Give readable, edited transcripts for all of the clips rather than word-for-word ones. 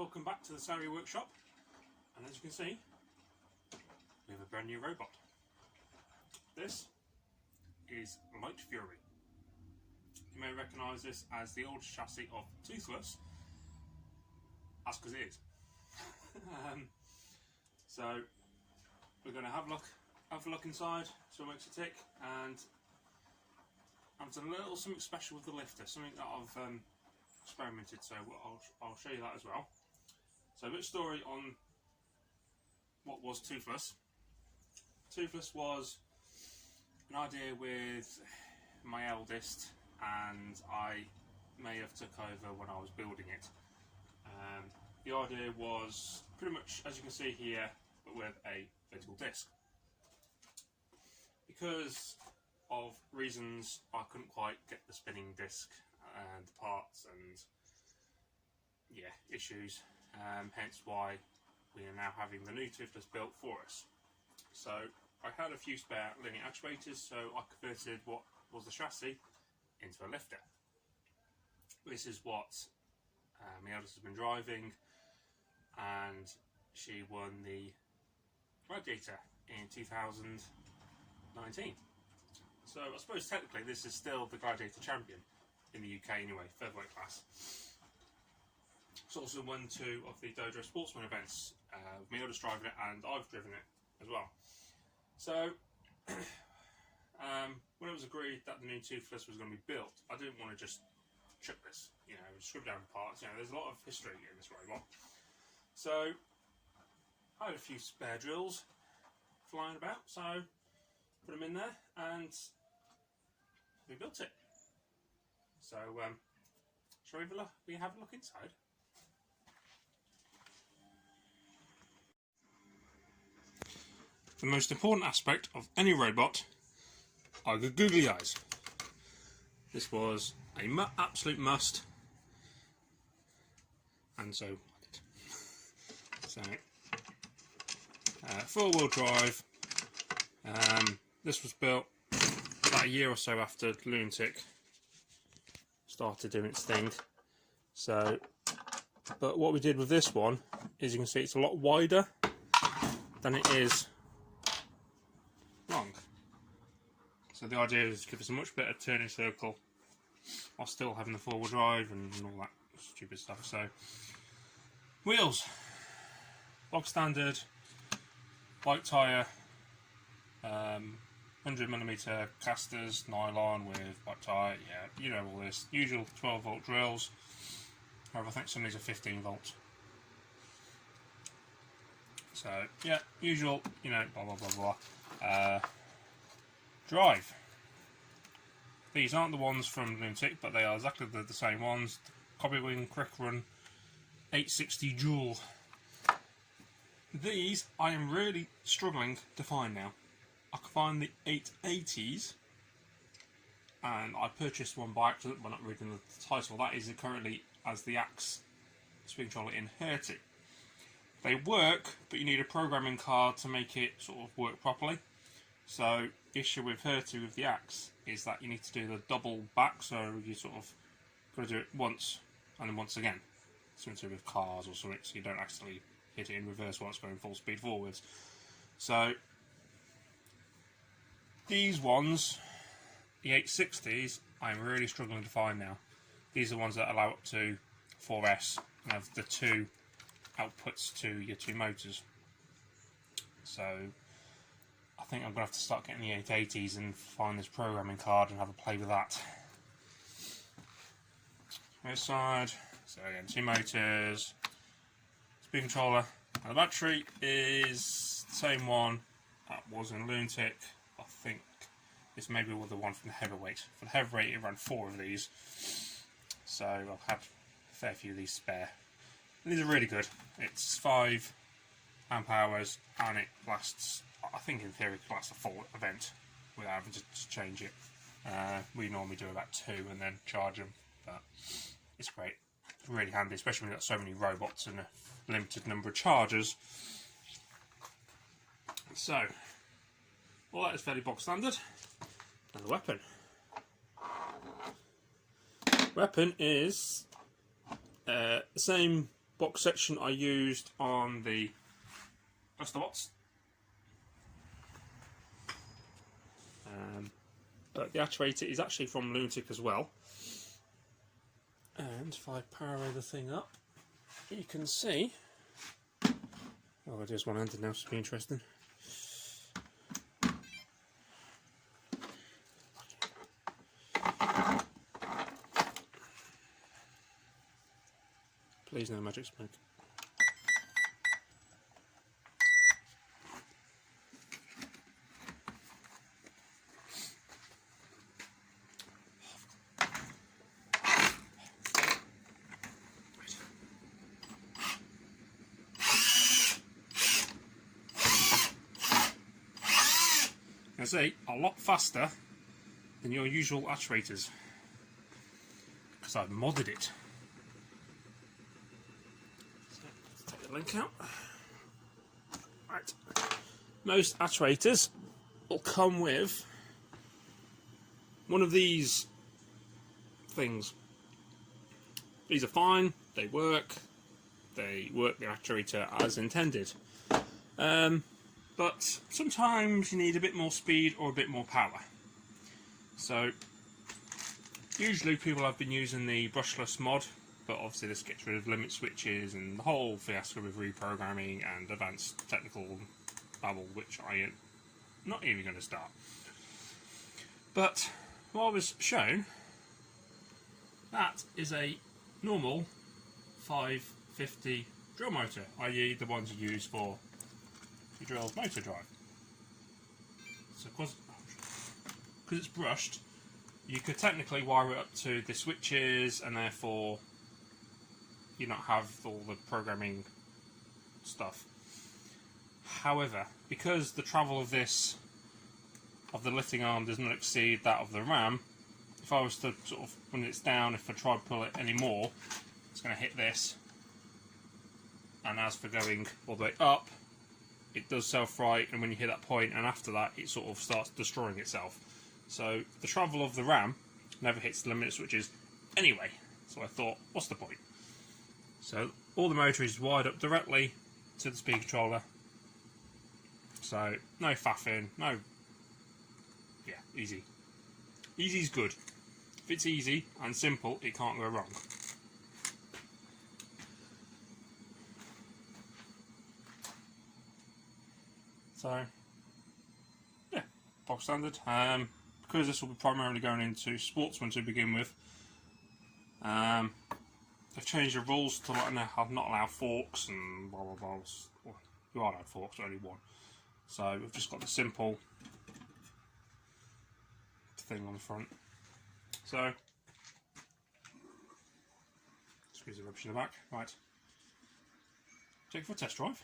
welcome back to the Salary Workshop, and as you can see we have a brand new robot. This is Lightfury. You may recognise this as the old chassis of Toothless. That's because it is. So we're going to have a look inside, so it makes it tick, and I've done a little something special with the lifter, something that I've experimented, so I'll show you that as well. So a bit of story on what was Toothless. Toothless was an idea with my eldest, and I may have took over when I was building it. The idea was pretty much, as you can see here, but with a vertical disc. Because of reasons, I couldn't quite get the spinning disc and parts and issues, hence why we are now having the new Toothless built for us. So I had a few spare linear actuators, so I converted what was the chassis into a lifter. This is what my eldest has been driving, and she won the Gladiator in 2019. So I suppose technically this is still the Gladiator champion in the UK anyway, Featherweight class. It's also won 2 of the Dojo Sportsman events, with my eldest driving it, and I've driven it as well. So when it was agreed that the new Toothless was going to be built, I didn't want to just chuck this, strip down the parts. There's a lot of history in this robot. So I had a few spare drills flying about, so put them in there and we built it. So shall we have a look inside? The most important aspect of any robot are the googly eyes. This was a absolute must, and so so 4-wheel drive. This was built about a year or so after Lunatic started doing its thing. So, but what we did with this one is, you can see it's a lot wider than it is long. So the idea is to give us a much better turning circle while still having the 4-wheel drive and all that stupid stuff. So wheels, bog standard, white tyre, 100mm casters, nylon with white tyre, you know all this. Usual 12-volt drills, however I think some of these are 15 volts. So yeah, usual, blah blah blah blah. Drive. These aren't the ones from Lunatic, but they are exactly the same ones. Copywing Quick Run 860 Joule. These I am really struggling to find now. I can find the 880s, and I purchased one by accident by not reading the title. That is currently as the Axe speed controller in Herty. They work, but you need a programming card to make it sort of work properly. So the issue with Herty with the Axe is that you need to do the double back, so you sort of got to do it once and then once again. Something to do with cars or something, so you don't actually hit it in reverse while it's going full speed forwards. So these ones, the 860s, I'm really struggling to find now. These are ones that allow up to 4S and have the 2 outputs to your 2 motors. So I think I'm going to have to start getting the 880s and find this programming card and have a play with that. This side, so again, 2 motors, speed controller, and the battery is the same one that was in Lunatic. I think this may be the one from the Heavyweight. For the Heavyweight it ran 4 of these, so I've had a fair few of these spare. And these are really good. It's 5 amp hours and it lasts, I think in theory, it could last a full event without having to change it. We normally do about 2 and then charge them, but it's great. It's really handy, especially when you've got so many robots and a limited number of chargers. So, all that is fairly bog standard. And the weapon. Weapon is the same box section I used on the Ostobots. But the actuator is actually from Lunatic as well. And if I power the thing up, you can see. Oh, it is one-handed now, so it'll be interesting. Please no magic smoke. I say a lot faster than your usual actuators because I've modded it. So, let's take the link out. Right, most actuators will come with one of these things. These are fine, they work the actuator as intended. But sometimes you need a bit more speed or a bit more power. So usually people have been using the brushless mod, but obviously this gets rid of limit switches and the whole fiasco with reprogramming and advanced technical babble, which I am not even going to start. But what I was shown, that is a normal 550 drill motor, i.e. the ones you use for your drill motor drive. So because it's brushed, you could technically wire it up to the switches and therefore you not have all the programming stuff. However, because the travel of the lifting arm does not exceed that of the ram, if I was to sort of, when it's down, if I try to pull it any more, it's going to hit this. And as for going all the way up, it does self-right, and when you hit that point and after that it sort of starts destroying itself. So the travel of the RAM never hits the limit switches anyway, so I thought, what's the point? So all the motor is wired up directly to the speed controller, so no faffing, no, yeah, easy. Easy's good. If it's easy and simple, it can't go wrong. So, yeah, box standard. Because this will be primarily going into sportsmen to begin with, they've changed the rules to not allow forks and blah blah blah. Well, you are allowed forks, but only one. So we've just got the simple thing on the front. So, squeeze the rubbish in the back. Right, take it for a test drive.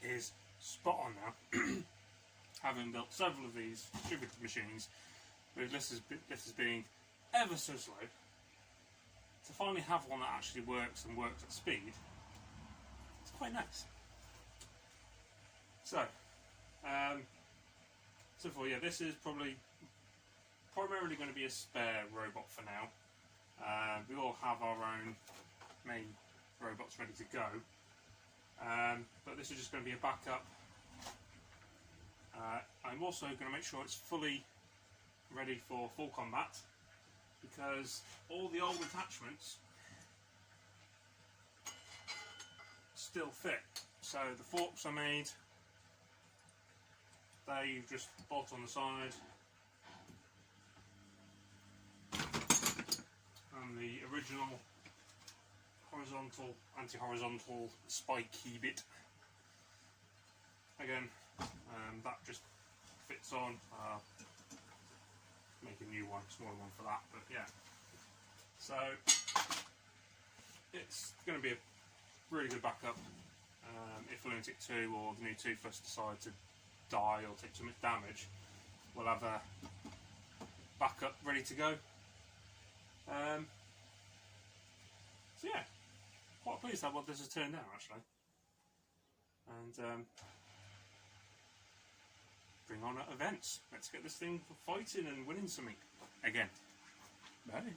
Is spot on now. Having built several of these distributed machines with lifters being ever so slow, to finally have one that actually works and works at speed, it's quite nice. So, yeah, this is primarily going to be a spare robot for now. We all have our own main robots ready to go. but this is just going to be a backup. I'm also going to make sure it's fully ready for full combat, because all the old attachments still fit. So the forks I made, they just bolt on the side, and the original horizontal, anti-horizontal spiky bit, again, that just fits on. Make a new one, smaller one for that, but yeah. So it's going to be a really good backup. If Lunatic 2 or the new Toothless decide to die or take too much damage, we'll have a backup ready to go. So yeah, quite pleased how well this has turned out actually. And bring on at events. Let's get this thing fighting and winning something again. Bye.